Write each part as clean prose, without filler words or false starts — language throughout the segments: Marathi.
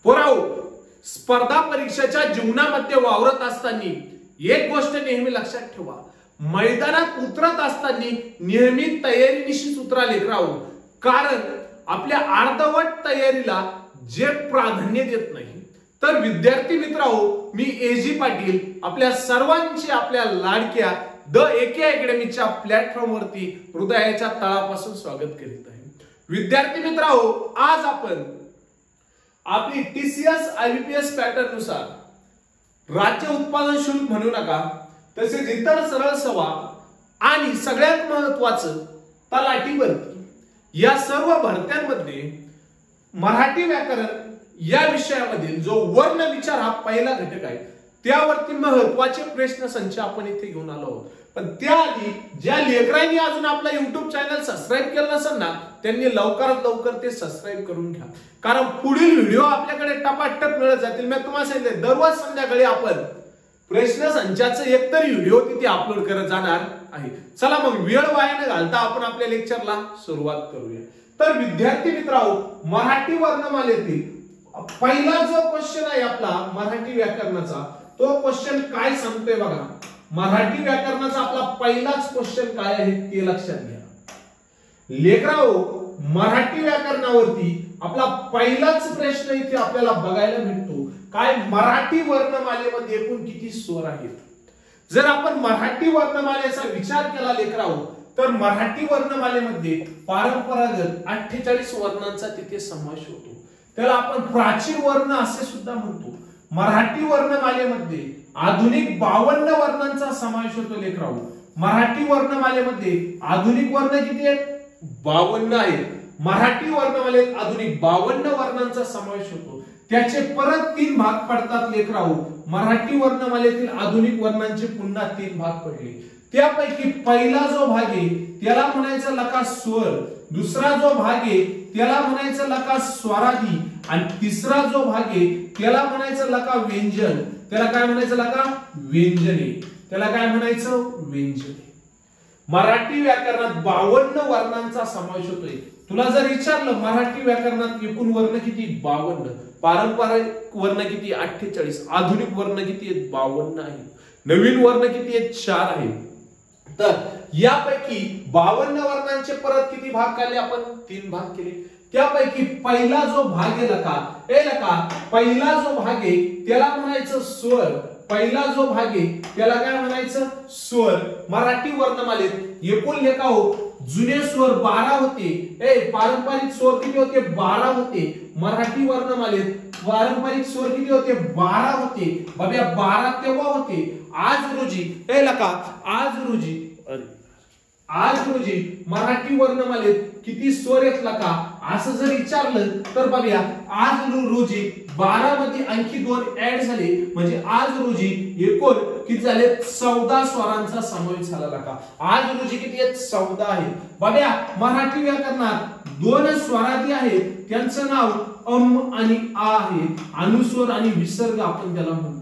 पोराओ, स्पर्धा परीक्षेच्या जीवनामध्ये वावरत असताना एक गोष्ट नेहमी लक्षात ठेवा, मैदानात उतरत असताना नेहमी तयारीनिशीच उतरा लेकराओ. कारण आपल्या अर्धवट तयारीला जे प्राधान्य देत नाही. तर विद्यार्थी मित्रांनो, मी एजी पाटील आपल्या सर्वांची आपल्या लाडक्या द एके अकॅडमीच्या प्लॅटफॉर्म वरती हृदयाच्या तळापासून स्वागत करीत आहे. विद्यार्थी मित्रांनो, आज आपण आपली टीसीएस आयबीपीएस पॅटर्न नुसार राज्य उत्पादन शुल्क म्हणू नका, तसेच इतर सरळ सेवा आणि सगळ्यात महत्त्वाचं तलाठी भरती या सर्व भरत्यांमध्ये मराठी व्याकरण या विषयामधील जो वर्ण विचार हा पहिला घटक आहे, त्यावरती महत्त्वाचे प्रश्न संच आपण इथे घेऊन आलो आहोत. पण त्याआधी ज्या लेकरांनी अजून आपला YouTube चॅनल सबस्क्राइब केलं नसेल ना, त्यांनी लवकरात लवकर ते सबस्क्राइब करून घ्या. कारण पुढील व्हिडिओ आपल्याकडे टपाटप मिळत जातील. मी तुम्हाला सांगितले दररोज संध्याकाळी आपण प्रश्न संचाचं एकतरी व्हिडिओ तिथे अपलोड करत जाणार आहे. चला मग वेळ वाया न घालता आपण आपल्या लेक्चरला सुरुवात करूया. तर विद्यार्थी मित्रांनो, मराठी वर्णमालेतील पहिला जो क्वेश्चन आहे आपला मराठी व्याकरणाचा, तो क्वेश्चन काय सांगतोय बघा. मराठी व्याकरणाचा आपला पहिलाच क्वेश्चन काय आहे ते लक्षात घ्या लेकराओ. मराठी व्याकरणावरती आपला पहिलाच प्रश्न इथे आपल्याला बघायला मिळतो. काय, मराठी वर्णमालेमध्ये एकूण किती स्वर आहेत? जर आपण मराठी वर्णमालेचा विचार केला लेकराओ, तर मराठी वर्णमालेमध्ये परंपरागत 48 वर्णांचा तिथे समावेश होतो. त्याला आपण प्राचीन वर्ण असे सुद्धा म्हणतो. मराठी वर्णमालेमध्ये आधुनिक 52 वर्णांचा समावेश होतो लेकराओ. मराठी वर्णमालेमध्ये आधुनिक वर्ण किती आहेत? 52 आहेत. मराठी वर्णमालेत आधुनिक 52 वर्णांचा समावेश होतो. त्याचे परत 3 भाग पडतात लेकराओ. मराठी वर्णमालेतील आधुनिक वर्णांचे पुन्हा 3 भाग पडले. त्यापैकी पहिला जो भाग आहे त्याला म्हणायचं लका स्वर, दुसरा जो भाग आहे त्याला म्हणायचं लका स्वरादी, आणि तिसरा जो भाग आहे त्याला म्हणायचं लका व्यंजन. त्याला काय म्हणायचं लका? व्यंजने. त्याला काय म्हणायचं? व्यंजने. मराठी व्याकरणात 52 वर्णांचा समावेश होतोय. तुला जर विचारलं मराठी व्याकरणात एकूण वर्ण किती? 52. पारंपरिक वर्ण किती? 48. आधुनिक वर्ण किती आहेत? 52 आहेत. नवीन वर्ण किती आहेत? 4 आहेत. तर यापैकी 52 वर्णांचे परत किती भाग केले आपण? 3 भाग केले. त्यापैकी पहिला जो भाग आहे लका, पहिला जो भाग आहे त्याला म्हणायचं स्वर. पहिला जो भाग आहे त्याला काय म्हणायचं? स्वर. मराठी वर्णमालेत एकूण लेखाओ जुने स्वर 12 होते. पारंपरिक स्वर किती होते? 12 होते. मराठी वर्णमालेत पारंपरिक स्वर किती होते? 12 होते. बाबा 12 तेव्हा होते. आज रोजी मराठी वर्णमालेत किती स्वर आहेत लका असं जर विचारलं तर बघूया, आज रोजी 12 मध्ये आणखी 2 ऍड झाले, म्हणजे आज रोजी एकूण किती झाले? 14 स्वरांचा समावेश झाला लका. आज रोजी किती आहेत? 14 आहेत. बघूया, मराठी व्याकरणात 2 स्वरादी आहेत, त्यांचं नाव आणि आ आहे. अनुस्वर आणि विसर्ग आपण त्याला म्हणतो.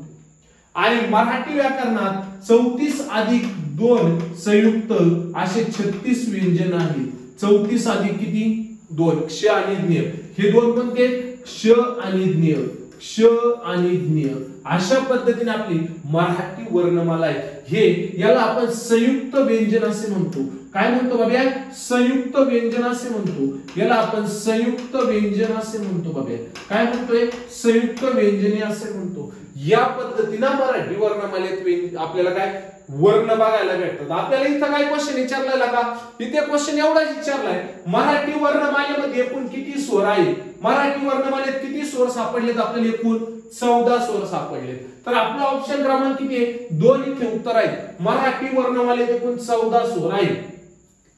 आणि मराठी व्याकरणात 34 अधिक 2 संयुक्त असे 36 व्यंजन आहेत. 34 अधिक किती? 2. क्ष आणि ज्ञ. हे 2 कोणते? क्ष आणि ज्ञ. क्ष आणि ज्ञ. अशा पद्धतीने आपली मराठी वर्णमाला आहे. हे याला आपण संयुक्त व्यंजन असे म्हणतो. काय म्हणतो बाबा? संयुक्त व्यंजन असे म्हणतो. याला आपण संयुक्त व्यंजन असे म्हणतो बाबा. काय म्हणतोय? संयुक्त व्यंजने असे म्हणतो. या पद्धतीने मराठी वर्णमालेत आपल्याला काय वर्ण बघायला भेटतात. आपल्याला इथं काय क्वेश्चन विचारलेला का? इथे क्वेश्चन एवढाच विचारलाय, मराठी वर्णमालेमध्ये एकूण किती स्वर आहेत? मराठी वर्णमालेत किती स्वर सापडलेत? आपल्याला एकूण 14 स्वर सापडलेत. तर आपला ऑप्शन क्रमांक किती आहे? 2 इथे उत्तर आहे. मराठी वर्णमालेत एकूण 14 स्वर आहेत.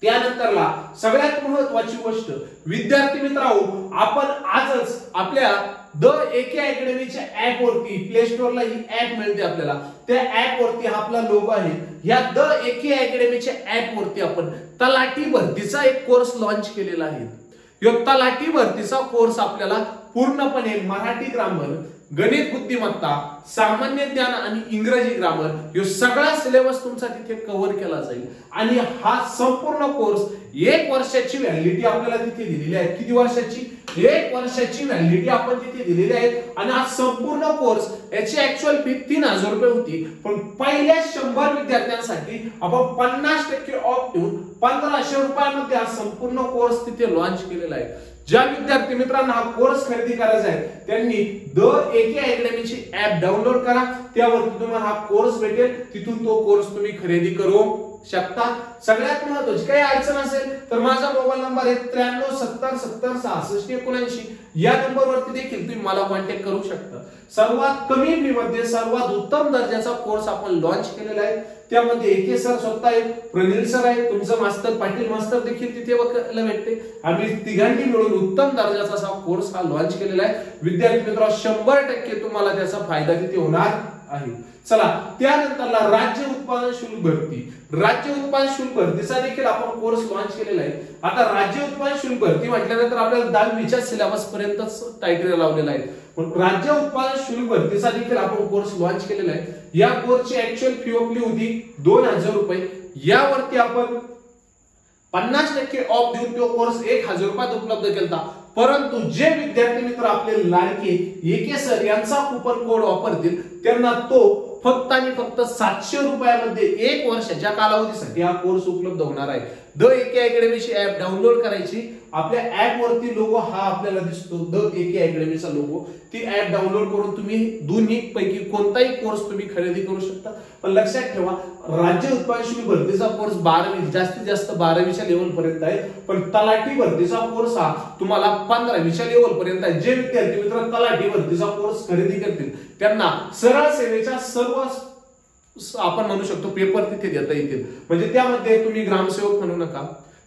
त्यानंतरला सगळ्यात महत्त्वाची गोष्ट विद्यार्थी मित्रांनो, आपण आजच आपल्या द एके अकॅडमीच्या ऍप वरती, प्ले स्टोअरला ही ऍप मिळते आपल्याला. त्या ऍप वरती हा आपला लोगो आहे. या द एके अकॅडमीच्या ऍप वरती आपण तलाठी भरतीचा एक कोर्स लॉन्च केलेला आहे. यो तलाठी भरतीचा कोर्स आपल्याला पूर्णपणे मराठी ग्रामर, गणित बुद्धिमत्ता, सामान्य ज्ञान आणि इंग्रजी ग्रामर यो सगळा सिलेबस तुमचा तिथे कव्हर केला जाईल. आणि हा संपूर्ण कोर्स 1 वर्षाची व्हॅलिडिटी आपल्याला तिथे दिलेली आहे. किती वर्षाची? 1 वर्षाची व्हॅलिडिटी आपण तिथे दिलेली आहे आणि हा संपूर्ण कोर्स याची ऍक्च्युअल फी 3000 रुपये होती, पण पहिल्या 100 विद्यार्थ्यांसाठी आपण 50% ऑफ देऊन 1500 रुपयामध्ये हा संपूर्ण कोर्स तिथे लॉन्च केलेला आहे। ज्या विद्यार्थी मित्रांना हा कोर्स खरेदी करायचा आहे त्यांनी द एके अकॅडमीची ऍप डाउनलोड करा, त्यावरती तुम्हाला हा कोर्स भेटेल, तिथून तो कोर्स तुम्ही खरेदी करू शकता। सगळ्यात महत्त्वाची काही अडचण असेल तर माझा मोबाईल नंबर आहे 9370706679 या नंबरवरती देखील तुम्ही मला कॉन्टॅक्ट करू शकता। सर्वात कमी फी मध्ये सर्वात उत्तम दर्जाचा कोर्स आपण लॉन्च केलेला आहे, त्यामध्ये एके सर स्वतः आहेत, प्रनिल सर आहेत, तुमचं मास्तर पाटील मास्तर देखील तिथे बघायला भेटते। आम्ही तिघांनी मिळून उत्तम दर्जाचा असा कोर्स हा लॉन्च केलेला आहे। विद्यार्थी मित्रांनो 100% तुम्हाला त्याचा फायदा तिथे होणार आहे। चला त्यानंतरला राज्य उत्पादन शुल्क भरती, राज्य उत्पादन शुल्क भरतीचा देखील आपण कोर्स लॉन्च केलेला आहे। आता राज्य उत्पादन शुल्क भरती म्हटल्यानंतर आपल्याला 10वीच्या सिलेबस पर्यंतच टायटल लावलेला आहे, पण राज्य उत्पादन शुल्क भरतीचा देखील आपण कोर्स लॉन्च केलेला आहे। या कोर्सची ऍक्च्युअल फी आपली होती 2000 रुपये, यावरती आपण 50% ऑफ देऊन तो कोर्स 1000 रुपयात उपलब्ध केला। परंतु जे विद्यार्थी मित्र आपले लाडके एके सर यांचा कूपन कोड वापरतील त्यांना तो फक्त आणि फक्त 700 रुपयामध्ये 1 वर्षाच्या कालावधीसाठी हा कोर्स उपलब्ध होणार आहे। द एके अकॅडमीची ऍप डाउनलोड करायची, आपल्या ऍप वरती लोगो हा आपल्याला दिसतो द एके अकॅडमीचा लोगो, ती ऍप डाउनलोड करून तुम्ही दोन्ही पैकी कोणताही कोर्स तुम्ही खरेदी करू शकता। पण लक्षात ठेवा राज्य उत्पादन शुल्क भरतीचा कोर्स 12वी जास्तीत जास्त 12वीच्या लेवल पर्यंत आहे, पण तलाठी भरतीचा कोर्स हा तुम्हाला 15वीच्या लेवल पर्यंत आहे। जे विद्यार्थी मित्र तलाठी भरतीचा कोर्स खरेदी करतील त्यांना सरळ सेवेच्या सर्व आपण म्हणू शकतो पेपर तिथे देता येतील, म्हणजे त्यामध्ये तुम्ही ग्रामसेवक म्हणू नका,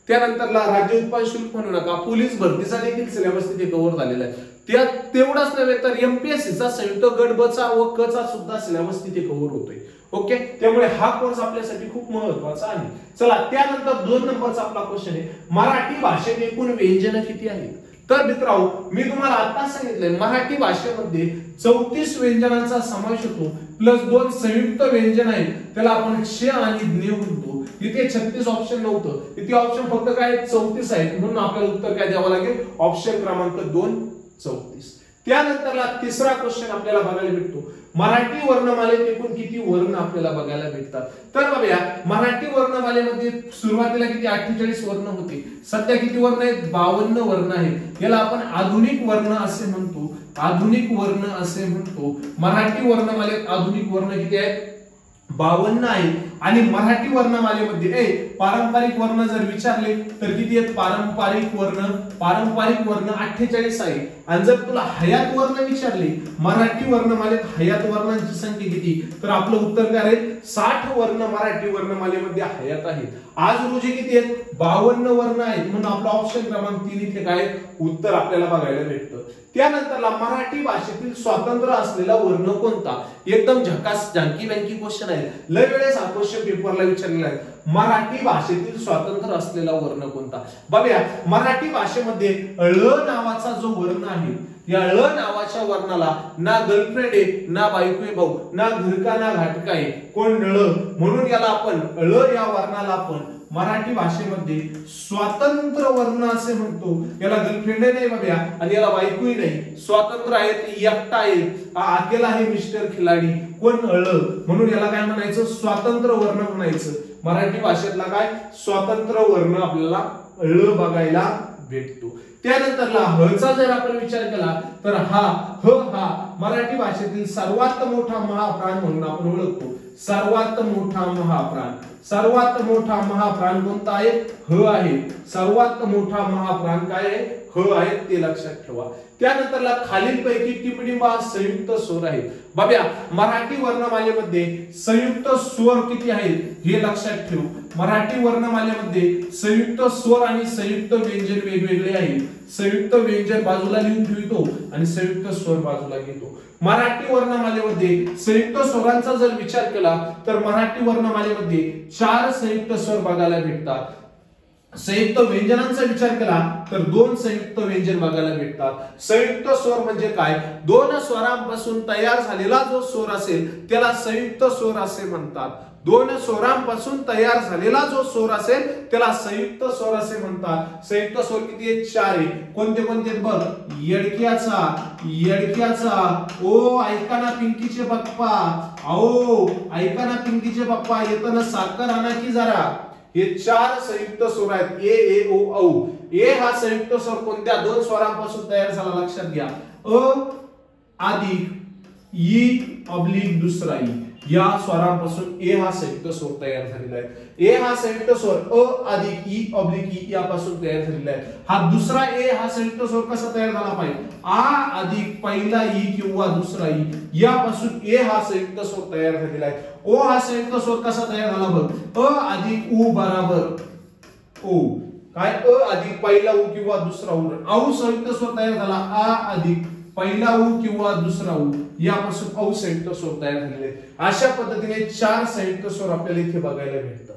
त्यानंतरला राज्य उत्पादन शुल्क म्हणू नका, पोलीस भरतीचा देखील सिलेबस तिथे कव्हर झालेला आहे। त्या तेवढाच नव्हे तर एमपीएससीचा संयुक्त गट ब चा व क चा सुद्धा सिलेबस तिथे कव्हर होतोय। ओके, त्यामुळे हा कोर्स आपल्यासाठी खूप महत्त्वाचा आहे। चला त्यानंतर 2 नंबरचा आपला क्वेश्चन आहे, मराठी भाषेत एकूण व्यंजन किती आहेत? तर मित्रांनो मी तुम्हाला आता सांगितलंय मराठी भाषेमध्ये 34 व्यंजनांचा समावेश होतो, प्लस 2 संयुक्त व्यंजन आहेत, त्याला आपण क्ष आणि ज्ञ म्हणतो। इथे 36 ऑप्शन नव्हतं, इथे ऑप्शन फक्त काय 34 आहेत, म्हणून आपल्याला उत्तर काय द्यावं लागेल, ऑप्शन क्रमांक 2 34। त्यानंतरला तिसरा क्वेश्चन आपल्याला बघायला भेटतो, मराठी वर्णमालेत एकूण किती वर्ण आपल्याला बघायला भेटतात? तर बघूया मराठी वर्णमालेमध्ये सुरुवातीला किती 48 वर्ण होते, सध्या किती वर्ण आहेत? 52 वर्ण आहेत। याला आपण आधुनिक वर्ण असे म्हणतो, आधुनिक वर्ण असे म्हणतो। मराठी वर्णमालेत आधुनिक वर्ण किती आहेत? 52 आहेत। आणि मराठी वर्णमालेमध्ये पारंपरिक वर्ण जर विचारले तर किती आहेत? पारंपरिक वर्ण 48 आहे। आणि जर तुला हयात वर्ण विचारले मराठी वर्णमालेत हयात वर्णांची संख्या किती, तर आपलं उत्तर काय आहे? 60 वर्ण मराठी वर्णमालेमध्ये हयात आहेत। आज रोजी किती आहेत? 52 वर्ण आहेत, म्हणून आपला ऑप्शन क्रमांक 3 इथे काय उत्तर आपल्याला बघायला भेटतं। त्यानंतरला मराठी भाषेतील स्वातंत्र्य असलेला वर्ण कोणता? एकदम झकास जानकी बँकी क्वेश्चन आहे, लय वेळेस हा क्वेश्चन पेपरला विचारलेला आहे। मराठी भाषेतील स्वातंत्र्य असलेला वर्ण कोणता? बघूया मराठी भाषेमध्ये ळ नावाचा जो वर्ण आहे, या ळ नावाच्या वर्णाला ना गर्लफ्रेंड आहे, ना बायको आहे भाऊ, ना घरका ना घाटका आहे, कोण ळ, म्हणून याला आपण ळ या वर्णाला आपण मराठी भाषेमध्ये स्वातंत्र्य वर्ण असे म्हणतो। याला गर्लफ्रेंड नाही बाबा आणि याला बायकोही नाही, स्वातंत्र्य आहे, एकटा आहे, अकेला आहे मिस्टर खिलाडी, कोण ळ, म्हणून याला काय म्हणायचं? स्वातंत्र्य वर्ण म्हणायचं। मराठी भाषेतला काय स्वातंत्र्य वर्ण आपल्याला ळ बघायला भेटतो। त्यानंतरला ह चा जर आपण विचार केला तर हा मराठी भाषेतील सर्वात मोठा महाप्राण म्हणून आपण ओळखतो। सर्वात मोठा महाप्राण कोणता आहे? ह आहे। सर्वात मोठा महाप्राण काय आहे? ह आहे, ते लक्षात ठेवा। त्यानंतरला खालीलपैकी टिप्पणी बा संयुक्त स्वर आहेत। बाब्या मराठी वर्णमालेमध्ये संयुक्त स्वर किती आहेत हे लक्षात ठेव। मराठी वर्णमालेमध्ये संयुक्त स्वर आणि संयुक्त व्यंजन वेगवेगळे आहेत। संयुक्त व्यंजन बाजूला लिहून ठेवतो आणि संयुक्त स्वर बाजूला घेतो। मराठी वर्णमालेमध्ये संयुक्त स्वरांचा जर विचार केला तर मराठी वर्णमालेमध्ये 4 संयुक्त स्वर बघायला भेटतात। संयुक्त व्यंजनांचा विचार केला तर 2 संयुक्त व्यंजन बघायला भेटतात। संयुक्त स्वर म्हणजे काय? 2 स्वरांपासून तयार झालेला जो स्वर असेल त्याला संयुक्त स्वर असे म्हणतात। दोन स्वरांपासून तयार झालेला जो स्वर असेल त्याला संयुक्त स्वर असे म्हणतात. संयुक्त स्वर किती आहेत? 4 आहे. कोणते कोणते बघ, यडक्याचा ओ ऐका ना पिंकीचे पप्पा, आओ ऐका ना पिंकीचे पप्पा, येतं ना साखर आणा की जरा. हे 4 संयुक्त स्वर आहेत. ए ओ औ. ए हा संयुक्त स्वर कोणत्या 2 स्वरांपासून तयार झाला लक्षात घ्या. अ अधिक ई ऑब्लिक दुसरा ई या स्वरांपासून ए हा संयुक्त स्वर तयार झालेला आहे. ए हा संयुक्त स्वर अ अधिक ई ऑब्लिक ई यापासून तयार झालेला आहे. हा दुसरा ए हा संयुक्त स्वर कसा तयार झाला पाहिजे? आ अधिक पहिला ई किंवा दुसरा ई यापासून ए हा संयुक्त स्वर तयार झालेला आहे. ओ हा संयुक्त स्वर कसा तयार झाला बघ, अ अधिक उ बराबर ओ. काय? अ अधिक पहिला उ किंवा दुसरा उ. औ संयुक्त स्वर तयार झाला आ अधिक पहिला उ किंवा दुसरा उ यापासून औ संयुक्त स्वर तयार झालेले. अशा पद्धतीने 4 संयुक्त स्वर आपल्याला इथे बघायला भेटतात.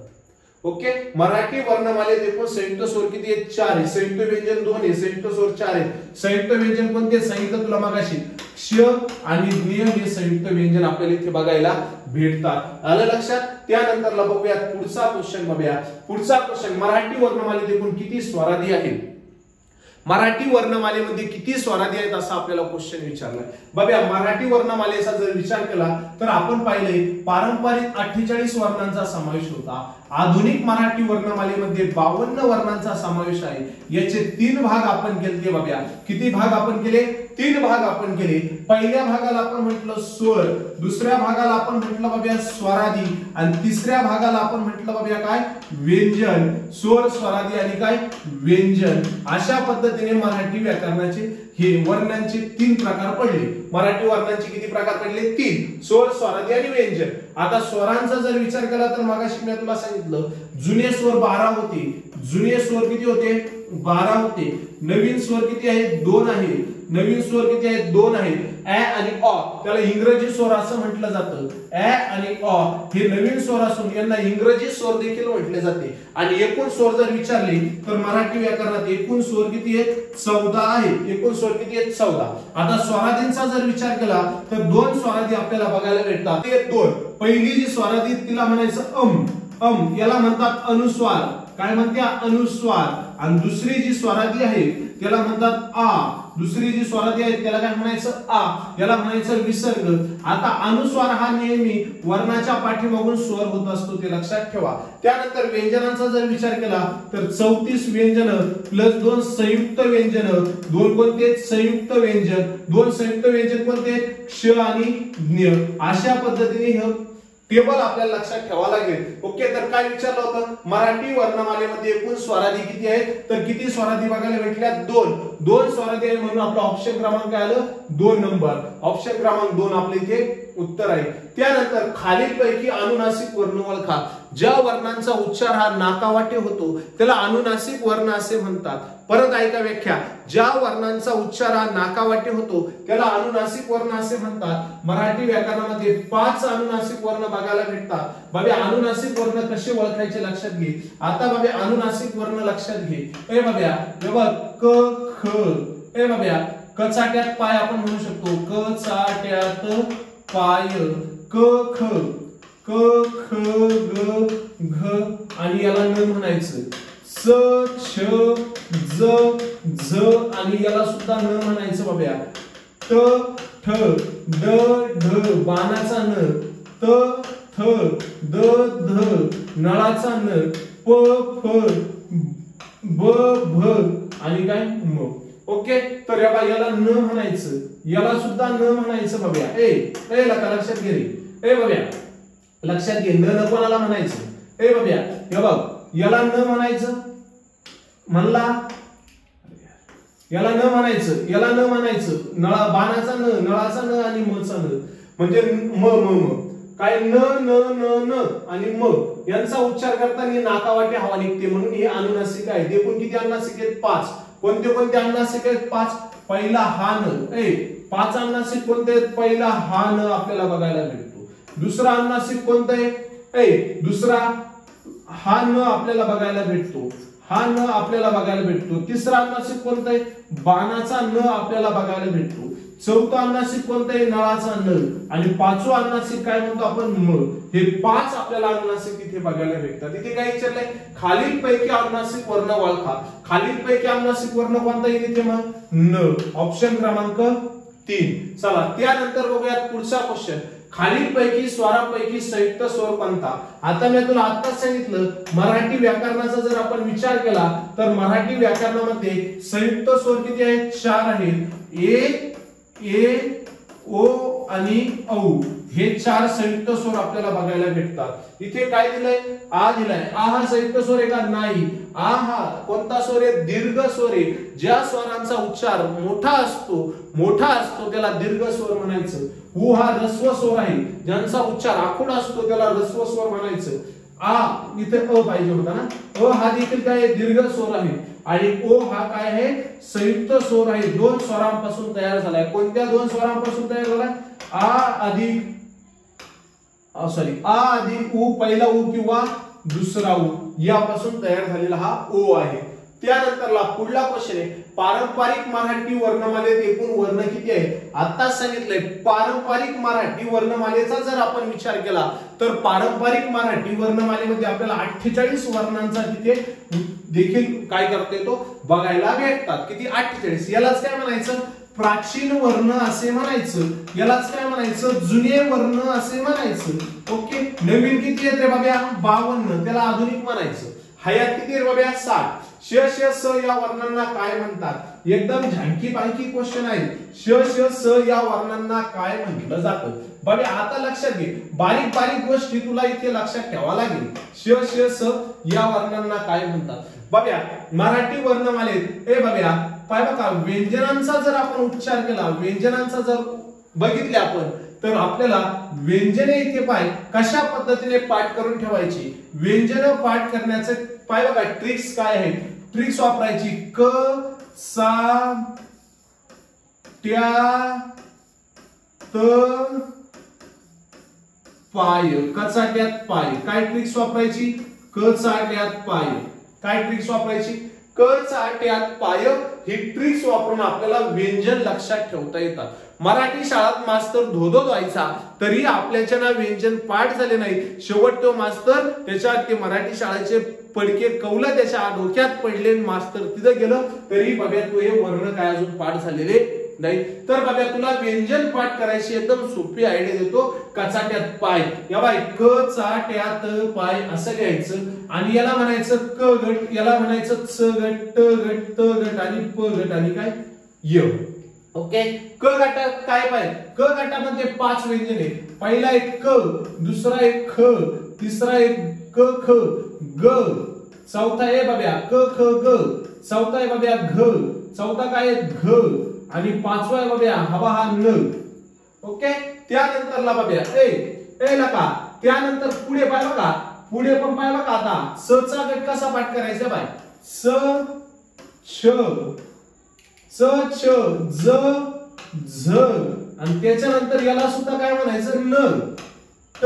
ओके, मराठी वर्णमालेत एकूण संयुक्त स्वर किती आहेत? 4 आहे. संयुक्त व्यंजन 2 आहे, संयुक्त स्वर 4 आहे. संयुक्त व्यंजन कोणते सांगितलं तुला मगाशी? क्ष आणि ज्ञ हे संयुक्त व्यंजन आपल्याला इथे बघायला भेटतात. आलं लक्षात? त्यानंतरला बघूया पुढचा क्वेश्चन. बघूया पुढचा क्वेश्चन. मराठी वर्णमालेत एकूण किती स्वरादी आहेत? मराठी वर्णमालेमध्ये किती स्वरादी आहेत असा आपल्याला क्वेश्चन विचारलाय. बघा मराठी वर्णमालेचा जर विचार केला तर आपण पाहिले पारंपरिक 48 वर्णांचा समावेश होता. आधुनिक मराठी वर्णमालेमध्ये 52 वर्णांचा समावेश आहे. याचे 3 भाग आपण केले. बघा किती भाग आपण केले? 3 भाग आपण केले. पहिल्या भागाला आपण म्हटलं स्वर, दुसऱ्या भागाला आपण म्हटलं बघा स्वरादी आणि तिसऱ्या भागाला आपण म्हटलं बघा काय? व्यंजन. स्वर, स्वरादी आणि काय? व्यंजन. अशा पद्धतीने मराठी व्याकरणाचे हे वर्णांचे 3 प्रकार पडले. मराठी वर्णांचे किती प्रकार पडले? 3. स्वर, स्वरादी आणि व्यंजन. आता स्वरांचा जर विचार केला तर मगाशी मी तुला सांगितलं जुने स्वर 12 होते. जुने स्वर किती होते? 12 होते. नवीन स्वर किती आहेत? 2 आहे. नवीन स्वर किती आहेत? 2 आहेत. ä आणि अ त्याला इंग्रजी स्वर असं म्हटलं जातं. ä आणि अ हे नवीन स्वर असून यांना इंग्रजी स्वर देखील म्हटले जाते. आणि एकूण स्वर जर विचारले तर मराठी व्याकरणात एकूण स्वर किती आहेत? 14 आहेत. एकूण स्वर किती आहेत? 14. आता स्वरादींचा जर विचार केला तर 2 स्वरादी आपल्याला बघायला भेटतात. ते 2. पहिली जी स्वरादी तिला म्हणायचं अम याला म्हणतात अनुस्वार. काय म्हणत्या? अनुस्वार. आणि दुसरी जी स्वरादी आहे त्याला म्हणतात आ. दुसरी जी स्वरादी आहे त्याला काय म्हणायचं? आ. याला म्हणायचं विसर्ग. आता अनुस्वार हा नेहमी वर्णाच्या पाठीमागून स्वर होत असतो, ते लक्षात ठेवा. त्यानंतर व्यंजनांचा जर विचार केला तर 34 व्यंजन प्लस 2 संयुक्त व्यंजन. 2 कोणते? संयुक्त व्यंजन. 2 संयुक्त व्यंजन कोणते? क्ष आणि ज्ञ. अशा पद्धतीने हे टेबल आपल्याला लक्षात ठेवावं लागेल. ओके, तर काय विचारलं होतं? मराठी वर्णमालेमध्ये एकूण स्वरादी किती आहेत? तर किती स्वरादी बघायला भेटल्या? 2 स्वरादी आहे म्हणून आपला ऑप्शन क्रमांक काय आलं? 2 नंबर. ऑप्शन क्रमांक 2 आपले इथे उत्तर आहे. त्यानंतर खालीलपैकी अनुनासिक वर्ण ओळखा. ज्या वर्णांचा उच्चार हा नाकावाटे होतो त्याला अनुनासिक वर्ण असे म्हणतात. परत ऐका व्याख्या. ज्या वर्णांचा उच्चार हा नाकावाटे होतो त्याला अनुनासिक वर्ण असे म्हणतात. मराठी व्याकरणामध्ये 5 अनुनासिक वर्ण बघायला भेटतात. बाबा अनुनासिक वर्ण कसे ओळखायचे लक्षात घे. आता बाबा अनुनासिक वर्ण लक्षात घे. ए बाबा हे बघ क ख. ए बाबा कचाट्यात पाय आपण म्हणू शकतो. कचाट्यात पाय. क ख क ख ग घ आणि याला न म्हणायचं. स छ ज झ आणि याला सुद्धा न म्हणायचं बाबा. त ठ ड ढ बाणाचा न. त थ द ध नळाचा न. प फ ब भ आणि काय? म. ओके, तर याला न म्हणायचं, याला सुद्धा न म्हणायचं बाबा. ए लक्षात घे रे. ए बाबा लक्षात घे. न कोणाला म्हणायचं? ए बाबा हे बघ याला न म्हणायचं म्हणला, याला न म्हणायचं, याला न म्हणायचं. नळा बाणाचा न, नळाचा न आणि मचा न. म्हणजे म म म काय? न न न न आणि म यांचा उच्चार करताना नाकावाटे हवा निघते म्हणून हे अनुनासिक आहे. एकूण किती अनुनासिक आहेत? 5. कोणते कोणते अनुनासिक आहेत? 5. पहिला हा न. 5 अनुनासिक कोणते आहेत? पहिला हा न आपल्याला बघायला भेटतो. दुसरा अनुनासिक कोणता आहे? दुसरा हा न आपल्याला बघायला भेटतो. हा न आपल्याला बघायला भेटतो. तिसरा अनुनासिक कोणता आहे? बाणाचा न आपल्याला बघायला भेटतो. चौथं अनुनासिक कोणतं आहे? नळाचा न. आणि पाचवं अनुनासिक काय म्हणतो आपण? म. हे 5 आपल्याला अनुनासिक इथे बघायला भेटतात. इथे काय विचारलंय? खालीलपैकी अनुनासिक वर्ण ओळखा. खालीलपैकी अनुनासिक वर्ण कोणता येईल इथे? मग न. ऑप्शन क्रमांक 3. चला त्यानंतर बघूयात पुढचा क्वेश्चन. खालीलपैकी स्वरांपैकी संयुक्त स्वर कोणता? आता मी तुला आत्ताच सांगितलं, मराठी व्याकरणाचा जर आपण विचार केला तर मराठी व्याकरणामध्ये संयुक्त स्वर किती आहेत? 4 आहेत. ए, ओ आणि औ हे 4 संयुक्त स्वर आपल्याला बघायला भेटतात. इथे काय दिलंय? आ दिलाय. आ हा संयुक्त स्वर आहे का? नाही. आ हा कोणता स्वर आहे? दीर्घ स्वर आहे. ज्या स्वरांचा उच्चार मोठा असतो त्याला दीर्घ स्वर म्हणायचं. उ हा ऱ्हस्व स्वर आहे. ज्यांचा उच्चार आखूड असतो त्याला ऱ्हस्व स्वर म्हणायचं. आ इथे अ पाहिजे होता ना. अ हा देखील काय? दीर्घ स्वर आहे. आणि ओ हा काय आहे? संयुक्त स्वर आहे. 2 स्वरांपासून तयार झालाय. कोणत्या 2 स्वरांपासून तयार झालाय? आ अधिक उ, पहिला उ किंवा दुसरा उ यापासून तयार झालेला हा ओ आहे. त्यानंतरला पुढला क्वेश्चन आहे, पारंपरिक मराठी वर्णमालेत एकूण वर्ण किती आहे? आताच सांगितलंय. पारंपरिक मराठी वर्णमालेचा जर आपण विचार केला तर पारंपरिक मराठी वर्णमालेमध्ये आपल्याला 48 वर्णांचा तिथे देखील काय करता येतो? बघायला भेटतात. किती? 48. यालाच काय म्हणायचं? प्राचीन वर्ण असे म्हणायचं. यालाच काय म्हणायचं? जुने वर्ण असे म्हणायचं. ओके. नवीन किती आहेत रे बाबा? 52. त्याला आधुनिक म्हणायचं. हयात किती रे बाबा? 60. श श स या वर्णांना काय म्हणतात? एकदम झांकी पांकी क्वेश्चन आहे. श श स या वर्णांना काय म्हटलं जातं? बाबा आता लक्षात घे, बारीक बारीक गोष्टी तुला इथे लक्षात ठेवावं लागेल. श श स या वर्णांना काय म्हणतात? बाबा मराठी वर्णमालेत बाबा पाय बघा, व्यंजनांचा जर आपण उच्चार केला, व्यंजनांचा जर बघितले आपण तर आपल्याला व्यंजने इथे पाय कशा पद्धतीने पाठ करून ठेवायची. व्यंजन पाठ करण्याचे पाय बघा ट्रिक्स काय आहेत. ट्रिक्स वापरायची. क सा ट्या त पाय. कचाट्यात पाय. काय ट्रिक्स वापरायची? क चाट्यात पाय. काय ट्रिक्स वापरायची? क चाट्यात पाय. ही ट्रिक्स वापरून आपल्याला व्यंजन लक्षात ठेवता येतात. मराठी शाळेत मास्तर धोधो व्हायचा तरी आपल्याच्या ना व्यंजन पाठ झाले नाही. शेवट तो मास्तर त्याच्या ते मराठी शाळेचे पडके कौला त्याच्या डोक्यात पडले. मास्तर तिथं गेलं तरी बाबा तू हे वर्ण काय अजून पाठ झालेले नाही. तर बाबा तुला व्यंजन पाठ करायची एकदम सोपी आयडिया देतो. कचाट्यात पाय. या बाय क चाट्यात पाय असं लिहायचं आणि याला म्हणायचं क गट, याला म्हणायचं च गट, ट गट, त गट आणि प गट आणि काय य. ओके. क गटात काय पाय? क गटामध्ये 5 व्यंजन आहेत. पहिला एक क, दुसरा एक ख, तिसरा एक क ख ग, चौथा आहे बाबा क ख ग, चौथा आहे बाबा घ, चौथा काय आहे घ आणि पाचवा आहे बाबा हवा हा न. ओके. त्यानंतरला बाबा ए लका त्यानंतर पुढे पाय बघा, पुढे पण पाय बघा. आता स चा गट कसा पाठ करायचा बाय? स छ च छ ज झ आणि त्याच्यानंतर याला सुद्धा काय म्हणायचं? न ट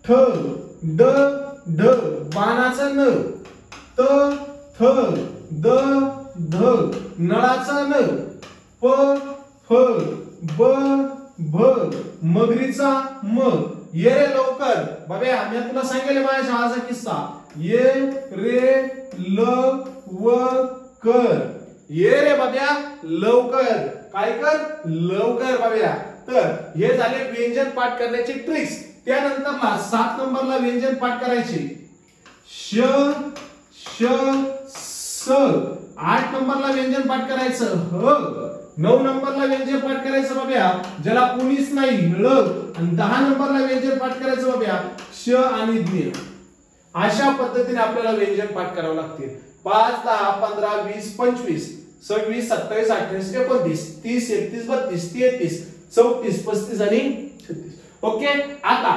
ठ ड ढ बाणाचा न, त थ द ध नळाचा न, प फ ब भ मगरीचा म. ये रे लवकर बाबा, मी तुला सांगितलं माझ्या शाळेचा किस्सा. ये रे ल व कर. ये रे बाब्या लवकर. काय कर? लवकर बाब्या. तर हे झाले व्यंजन पाठ करण्याची ट्रिक्स. त्यानंतरला 7 नंबरला व्यंजन पाठ करायचे. श श स. 8 नंबरला व्यंजन पाठ करायचं ह. 9 नंबरला व्यंजन पाठ करायचं बाब्या ज्याला कुणीच नाही ळ. आणि 10 नंबरला व्यंजन पाठ करायचं बाब्या श आणि ज्ञ. अशा पद्धतीने आपल्याला व्यंजन पाठ करावं लागतील. 5 10 15 20 25 26 27 28 29 30 31 32 33 34 35 आणि 36. ओके. आता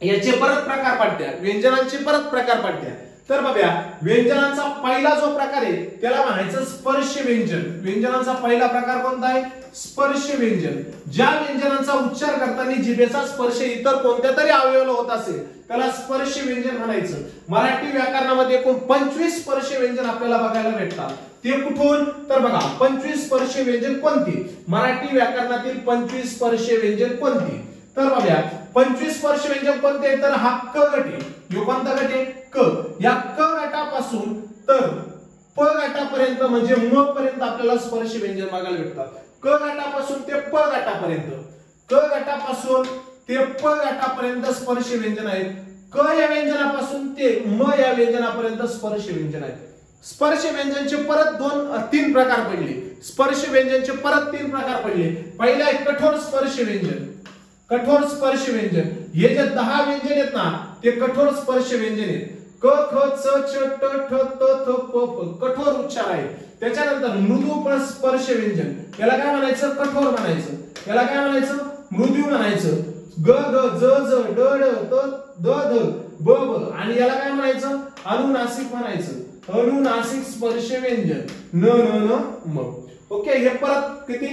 याचे परत प्रकार पाडत्या, व्यंजनांचे परत प्रकार पाडत्या. तर बघा व्यंजनांचा पहिला जो प्रकार आहे त्याला म्हणायचं स्पर्श व्यंजन. व्यंजनांचा पहिला प्रकार कोणता आहे? स्पर्श व्यंजन. ज्या व्यंजनांचा उच्चार करताना जिभेचा स्पर्श इतर कोणत्या तरी अवयवाला होत असेल त्याला स्पर्श व्यंजन म्हणायचं. मराठी व्याकरणामध्ये एकूण 25 स्पर्श व्यंजन आपल्याला बघायला भेटतात. ते कुठून? तर बघा 25 स्पर्श व्यंजन कोणती? मराठी व्याकरणातील 25 स्पर्श व्यंजन कोणती? तर बघा 25 स्पर्श व्यंजन कोणते? तर हा क गट आहे. यो कोणता गट आहे? क. या क गटापासून तर प गटापर्यंत म्हणजे म पर्यंत आपल्याला स्पर्श व्यंजन बघायला भेटतात. क गटापासून ते प गटापर्यंत, क गटापासून ते प गटापर्यंत स्पर्श व्यंजन आहेत. क या व्यंजनापासून ते म या व्यंजनापर्यंत स्पर्श व्यंजन आहेत. स्पर्श व्यंजनचे परत 3 प्रकार पडले. स्पर्श व्यंजनचे परत 3 प्रकार पडले. पहिला आहे कठोर स्पर्श व्यंजन. कठोर स्पर्श व्यंजन हे जे 10 व्यंजन आहेत ना ते कठोर स्पर्श व्यंजन आहेत. क ख च च ट ठ त थ प फ कठोर उच्चार आहे. त्याच्यानंतर मृदू स्पर्श व्यंजन याला काय म्हणायचं? कठोर म्हणायचं. याला काय म्हणायचं? मृदू म्हणायचं. ग ग ज ज ड ड त द ध ब ब आणि याला काय म्हणायचं? अनुनासिक म्हणायचं. अनुनासिक स्पर्श व्यंजन न न न म. ओके, हे परत किती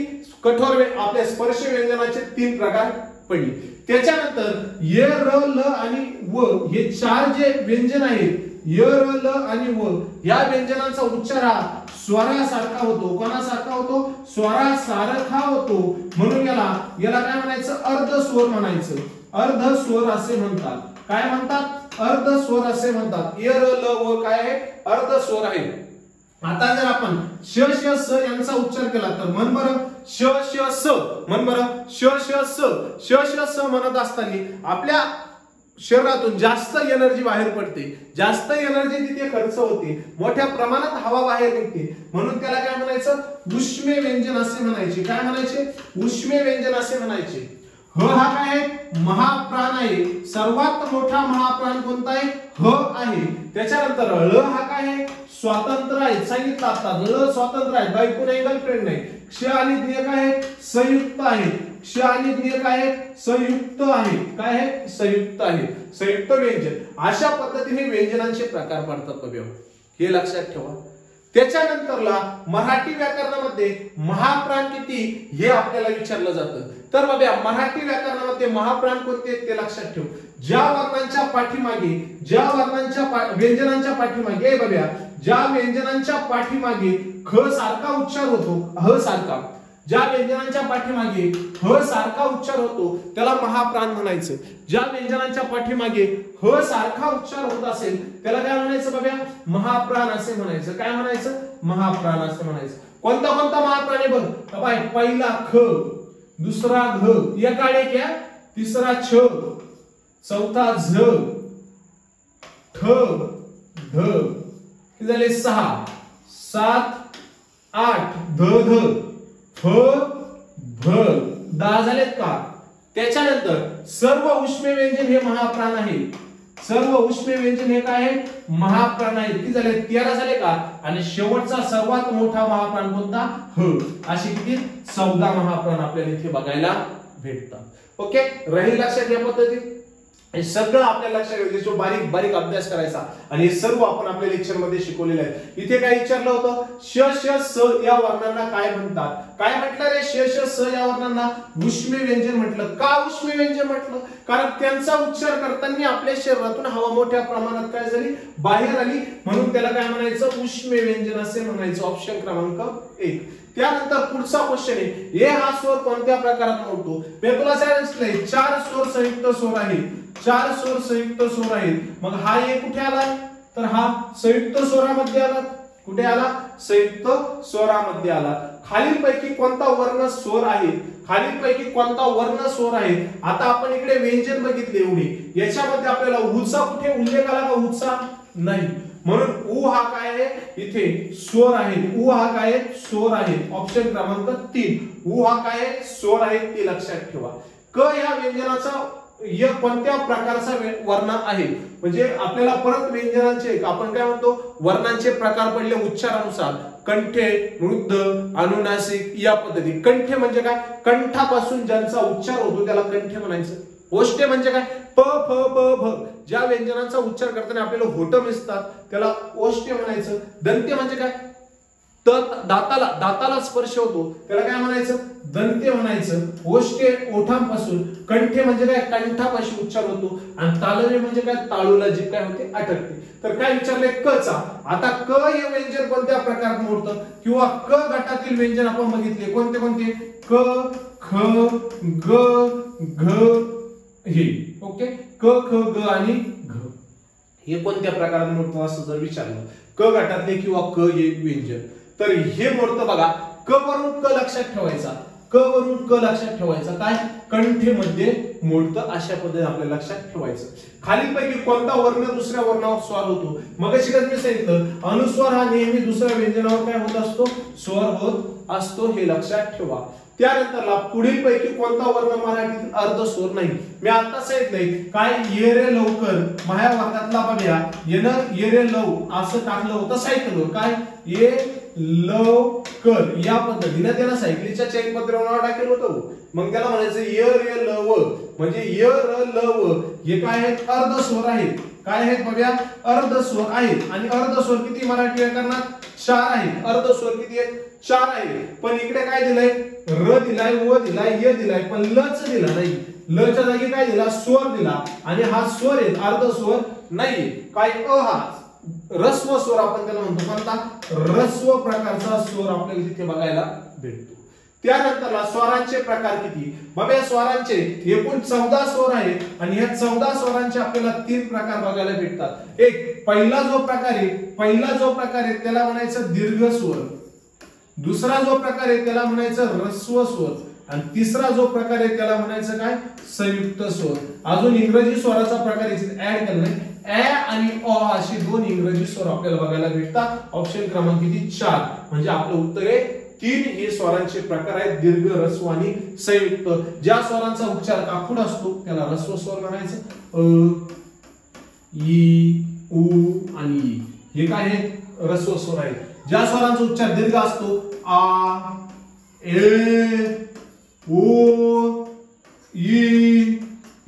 कठोर आपल्या स्पर्श व्यंजनाचे 3 प्रकार पडले. त्याच्यानंतर य र ल आणि व हे 4 जे व्यंजन आहेत य र ल आणि व या व्यंजनांचा उच्चार हा स्वरासारखा होतो. कोणासारखा होतो? स्वरासारखा होतो. म्हणून याला काय म्हणायचं? अर्ध स्वर म्हणायचं. अर्ध स्वर असे म्हणतात. काय म्हणतात? अर्ध स्वर असे म्हणतात. य र ल व काय आहे? अर्ध स्वर आहे. आता जर आपण श श स यांचा उच्चार केला तर म्हण बरं श श स. म्हण बरं श श स. श श स म्हणत असताना आपल्या शरीरातून जास्त एनर्जी बाहेर पडते. जास्त एनर्जी तिथे खर्च होते. मोठ्या प्रमाणात हवा बाहेर निघते. म्हणून त्याला काय म्हणायचं? उष्मे व्यंजन असे म्हणायचे. काय म्हणायचे? उष्मे व्यंजन असे म्हणायचे. ह हा काय आहे? महाप्राण आहे. सर्वात मोठा महाप्राण कोणता आहे? ह आहे. त्याच्यानंतर ळ हा काय आहे? स्वतंत्र आहे. सांगितलं आता ळ स्वतंत्र आहे. बायको नाही, गर्लफ्रेंड नाही. क्ष आणि ज्ञ काय आहे? संयुक्त आहे. क्ष आणि ज्ञ काय आहे? संयुक्त आहे. काय आहे? संयुक्त आहे. संयुक्त व्यंजन. अशा पद्धतीने व्यंजनांचे प्रकार पडतात बघा. हे लक्षात ठेवा. त्याच्यानंतरला मराठी व्याकरणामध्ये महाप्राण किती हे आपल्याला विचारलं जातं. तर बघा मराठी व्याकरणामध्ये महाप्राण कोणते आहेत ते लक्षात ठेव. ज्या वर्णांच्या पाठीमागे व्यंजनांच्या पाठीमागे बघा ज्या व्यंजनांच्या पाठीमागे ख सारखा उच्चार होतो, ह सारखा ज्या व्यंजनांच्या पाठीमागे ह सारखा उच्चार होतो त्याला महाप्राण म्हणायचं. ज्या व्यंजनांच्या पाठीमागे ह सारखा उच्चार होत असेल त्याला काय म्हणायचं बघा? महाप्राण असे म्हणायचं. काय म्हणायचं? महाप्राण असे म्हणायचं. कोणता महाप्राण आहे बघ. पहिला ख, दुसरा घ, एकाडे क्या, तिसरा छ, चौथा झ, ठ, ध, किती झाले? 6, 7, 8, ध ध, फ, भ, 10 झालेत का? त्याच्यानंतर सर्व उष्मे व्यंजन हे महाप्राण आहे. सर्व उष्मे व्यंजन हे काय आहे? महाप्राण आहे. किती झाले? 13 झाले का? आणि शेवटचा सर्वात मोठा महाप्राण कोणता? ह. अशी किती? 14 महाप्राण आपल्याला इथे बघायला भेटतात. ओके, राहील लक्षात या पद्धतीत. हे सगळं आपल्याला लक्षात घ्यायचं, बारीक बारीक अभ्यास करायचा आणि हे सर्व आपण आपल्या लेक्चर मध्ये शिकवलेलं आहे. इथे काय विचारलं होतं? श श स या वर्णांना काय म्हणतात? काय म्हटलं रे? श श स या वर्णांना उष्मे व्यंजन म्हटलं. का उष्मे व्यंजन म्हटलं? कारण त्यांचा उच्चार करताना आपल्या शरीरातून हवा मोठ्या प्रमाणात काय झाली? बाहेर आली. म्हणून त्याला काय म्हणायचं? उष्मे व्यंजन असे म्हणायचं. ऑप्शन क्रमांक 1. त्यानंतर पुढचा क्वेश्चन आहे, ए हा स्वर कोणत्या प्रकारात मोडतो? मी तुला सांगितलंय 4 स्वर संयुक्त स्वर आहेत. 4 स्वर संयुक्त स्वर आहेत. मग हा ए कुठे आला? तर हा संयुक्त स्वरामध्ये आला. कुठे आला? संयुक्त स्वरामध्ये आला. खालीलपैकी कोणता वर्ण स्वर आहे? खालीलपैकी कोणता वर्ण स्वर आहे? आता आपण इकडे व्यंजन बघितले एवढे. याच्यामध्ये आपल्याला उचा कुठे उल्लेख आला का? उचा नाही. म्हणून उ हा काय आहे? इथे स्वर आहे. उ हा काय आहे? स्वर आहे. ऑप्शन क्रमांक 3. उ हा काय आहे? स्वर आहे. ते लक्षात ठेवा. क या व्यंजनाचा या कोणत्या प्रकारचा वर्ण आहे? म्हणजे आपल्याला परत व्यंजनांचे आपण काय म्हणतो? वर्णांचे प्रकार पडले उच्चारानुसार. कंठे, मृद, अनुनासिक या पद्धती. कंठे म्हणजे काय? कंठापासून ज्यांचा उच्चार होतो त्याला कंठे म्हणायचं. ओष्ठे म्हणजे काय? प फ ब भ ज्या व्यंजनांचा उच्चार करताना आपल्याला होठ मिसतात त्याला ओष्ठे म्हणायचं. दंते म्हणजे काय? दाताला स्पर्श होतो त्याला काय म्हणायचं? दंते म्हणायचं. ओष्ठे ओठांपासून. कंठे म्हणजे काय? कंठापाशी उच्चार होतो. आणि तालवे म्हणजे काय? ताळूला जी काय होते अटकते. तर काय विचारले? क चा. आता क हे व्यंजन कोणत्या प्रकारात मोडतं किंवा क गटातील व्यंजन आपण बघितले कोणते कोणते? क ख ग घ हे. ओके, क ख ग आणि घ हे कोणत्या प्रकारात मोडतं असं जर विचारलं क गटातले किंवा क हे व्यंजन तर हे मोडतं बघा. क वरून क लक्षात ठेवायचा. क वरून क लक्षात ठेवायचा. काय? कंठेमध्ये मोडतं अशा पद्धतीने आपल्या लक्षात ठेवायचं. खालीलपैकी कोणता वर्ण दुसऱ्या वर्णावर स्वर होतो? मगाशी मी सांगितलं अनुस्वार हा नेहमी दुसऱ्या व्यंजनावर काय होत असतो? स्वर होत असतो हे लक्षात ठेवा. त्यानंतरला पुढील पैकी कोणता वर्ण मराठीत अर्धस्वर नाही? मी आता सांगितलंय काय? ये रे लवकर माझ्या वर्गातला बघ्या येणं ये रे लव असं टाकलं होतं सायकलवर. काय? ये लवकर या पद्धतीने त्याला सायकलीच्या चेन पत्रावर टाकलं होतं. मग त्याला म्हणायचं य रे लव म्हणजे य र लव हे काय आहेत? अर्धस्वर आहेत. काय आहेत बघा? अर्धस्वर आहेत. आणि अर्धस्वर किती मराठी व्याकरणात? 4 आहेत. अर्धस्वर किती आहेत? 4 आहेत. पण इकडे काय दिलंय? र दिलाय, व दिलाय, य दिलाय, पण लच दिला नाही. लच्या जागी काय दिला? स्वर दिला. आणि हा स्वर आहे अर्धस्वर नाही. काय? अ हा रस्व स्वर आपण त्याला म्हणतो. कोणता? रस्व प्रकारचा स्वर आपल्याला तिथे बघायला भेटतो. त्यानंतरला स्वरांचे प्रकार किती? बाबा स्वरांचे एकूण 14 स्वर आहेत आणि ह्या 14 स्वरांचे आपल्याला 3 प्रकार बघायला भेटतात. एक पहिला जो प्रकार आहे त्याला म्हणायचं दीर्घ स्वर. दुसरा जो प्रकार आहे त्याला म्हणायचं ह्रस्व स्वर. आणि तिसरा जो प्रकार आहे त्याला म्हणायचं काय? संयुक्त स्वर. अजून इंग्रजी स्वराचा प्रकार इथे ऍड करणे ए आणि अ अशी 2 इंग्रजी स्वर आपल्याला बघायला भेटतात. ऑप्शन क्रमांक किती? 4. म्हणजे आपलं उत्तर आहे 3 हे स्वरांचे प्रकार आहेत दीर्घ, ह्रस्व आणि संयुक्त. ज्या स्वरांचा उच्चार काकूड असतो त्याला ह्रस्व स्वर म्हणायचं. अ ई उ आणि ई हे काय आहेत? ह्रस्व स्वर आहेत. ज्या स्वरांचा उच्चार दीर्घ असतो आ ए ओ ई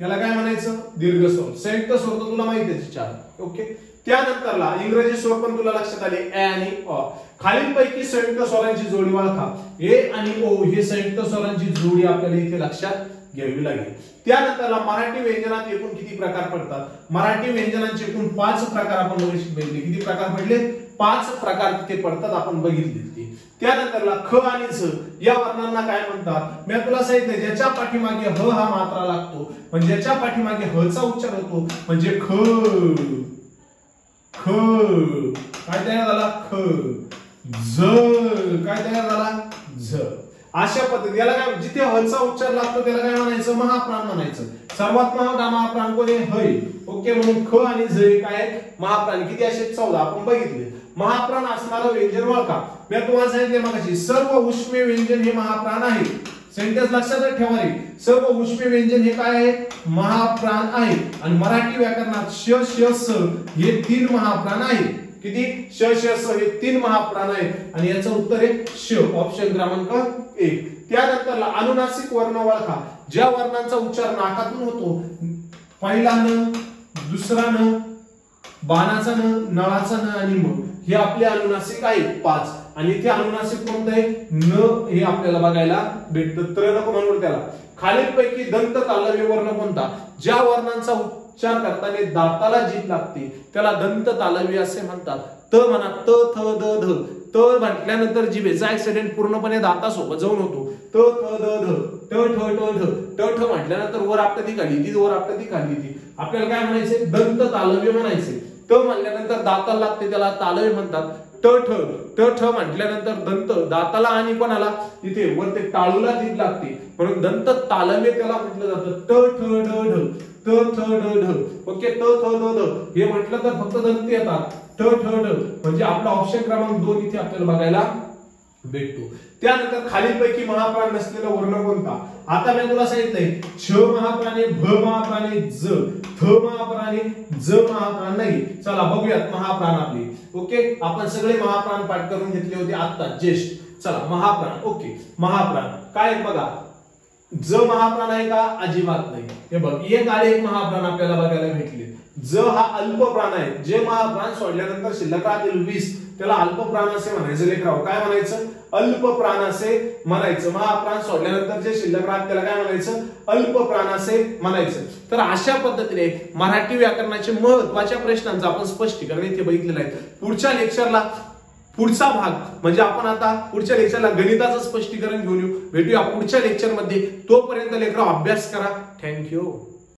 याला काय म्हणायचं? दीर्घ स्वर. संयुक्त स्वर तर तुला माहिती आहे 4. ओके. त्यानंतरला इंग्रजी स्वर पण तुला लक्षात आले ए आणि अ. खालीलपैकी संयुक्त स्वरांची जोडी ओळखा. ए आणि ओ हे संयुक्त स्वरांची जोडी आपल्याला इथे लक्षात घ्यावी लागेल. त्यानंतरला मराठी व्यंजनात एकूण किती प्रकार पडतात? मराठी व्यंजनांचे एकूण 5 प्रकार आपण बघितले. किती प्रकार पडले? 5 प्रकार तिथे पडतात आपण बघितले. त्यानंतरला ख आणि झ या वर्णांना काय म्हणतात? मी तुला सांगितलं ज्याच्या पाठीमागे ह हा मात्रा लागतो पण ज्याच्या पाठीमागे ह चा उच्चार होतो म्हणजे ख ख काय तयार झाला? ख. झ काय तयार झाला? झ. अशा पद्धती याला काय? जिथे ह चा उच्चार लागतो त्याला काय म्हणायचं? महाप्राण म्हणायचं. सर्वात मोठा महाप्राण कोण आहे? ह. ओके. म्हणून ख आणि झ काय आहेत? महाप्राण. किती असे? 14 आपण बघितले. महाप्राण असणारं व्यंजन ओळखा. मी तुम्हाला सांगितले मगाशी सर्व उष्मे व्यंजन हे महाप्राण आहे. सेंटेन्स लक्षात ठेवा रे. सर्व उष्मे व्यंजन हे काय आहे? महाप्राण आहे. आणि मराठी व्याकरणात श श स हे 3 महाप्राण आहेत. किती? श श स हे 3 महाप्राण आहेत. आणि याचं उत्तर आहे श. ऑप्शन क्रमांक 1. त्यानंतरला अनुनासिक वर्ण ओळखा. ज्या वर्णांचा उच्चार नाकातून होतो पहिला न, दुसरा न, बाणाचा न, नळाचा न आणि म हे आपले अनुनासिक आहेत 5. आणि इथे अनुनासिक कोणतं आहे? न हे आपल्याला बघायला भेटतं. तर नको म्हणून त्याला. खालीलपैकी दंत तालव्य वर्ण कोणता? ज्या वर्णांचा उच्चार करताना दाताला जीभ लागते त्याला दंत तालव्य असे म्हणतात. त म्हणा त थ द ध. त म्हटल्यानंतर जिभेचा ऍक्सिडेंट पूर्णपणे दातासोबत जाऊन होतो. त थ द ध ट ठ ट ढ. ट ठ म्हटल्यानंतर वर आपटती खाली ती, वर आपटती खाली ती. आपल्याला काय म्हणायचे? दंत तालव्य म्हणायचे. त म्हणल्यानंतर दाताला लागते त्याला तालव्य म्हणतात. ट ठ ट ठ म्हटल्यानंतर दंत दाताला आणि कोणाला? इथे वर ते टाळूला जीभ लागते म्हणून दंत तालव्य त्याला म्हटलं जातं. ट ठ ड ढ त थ ड ढ. ओके. त थ द ध हे म्हटलं तर फक्त दंत येतात. ट ठ ड म्हणजे आपला ऑप्शन क्रमांक 2 इथे आपल्याला बघायला भेटतो. त्यानंतर खालीलपैकी महाप्राण नसलेला वर्ण कोणता? आता मी तुला सांगितलंय छ महाप्राणे, भ महाप्राणे, ज, थ महाप्राणे, ज महाप्राण नाही. चला बघूयात महाप्राण आपले. ओके. आपण सगळे महाप्राण पाठ करून घेतले होते आता ज्येष्ठ. चला महाप्राण. ओके. महाप्राण काय बघा. ज महाप्राण आहे का? अजिबात नाही. हे बघ, एक आडे एक महाप्राण आपल्याला बघायला भेटले. ज हा अल्प प्राण आहे. जे महाप्राण सोडल्यानंतर शिल्लक राहतील 20 त्याला अल्प प्राण असे म्हणायचं लेकराव. काय म्हणायचं? अल्प प्राण असे म्हणायचं. महाप्राण सोडल्यानंतर जे शिल्लक राहत त्याला काय म्हणायचं? अल्प प्राण असे म्हणायचं. तर अशा पद्धतीने मराठी व्याकरणाचे महत्त्वाच्या प्रश्नांचं आपण स्पष्टीकरण इथे बघितलेलं आहे. पुढच्या लेक्चरला पुढचा भाग म्हणजे आपण आता पुढच्या लेक्चरला गणिताचं स्पष्टीकरण घेऊन येऊ. भेटूया पुढच्या लेक्चरमध्ये. तोपर्यंत लेकरं अभ्यास करा. थँक्यू.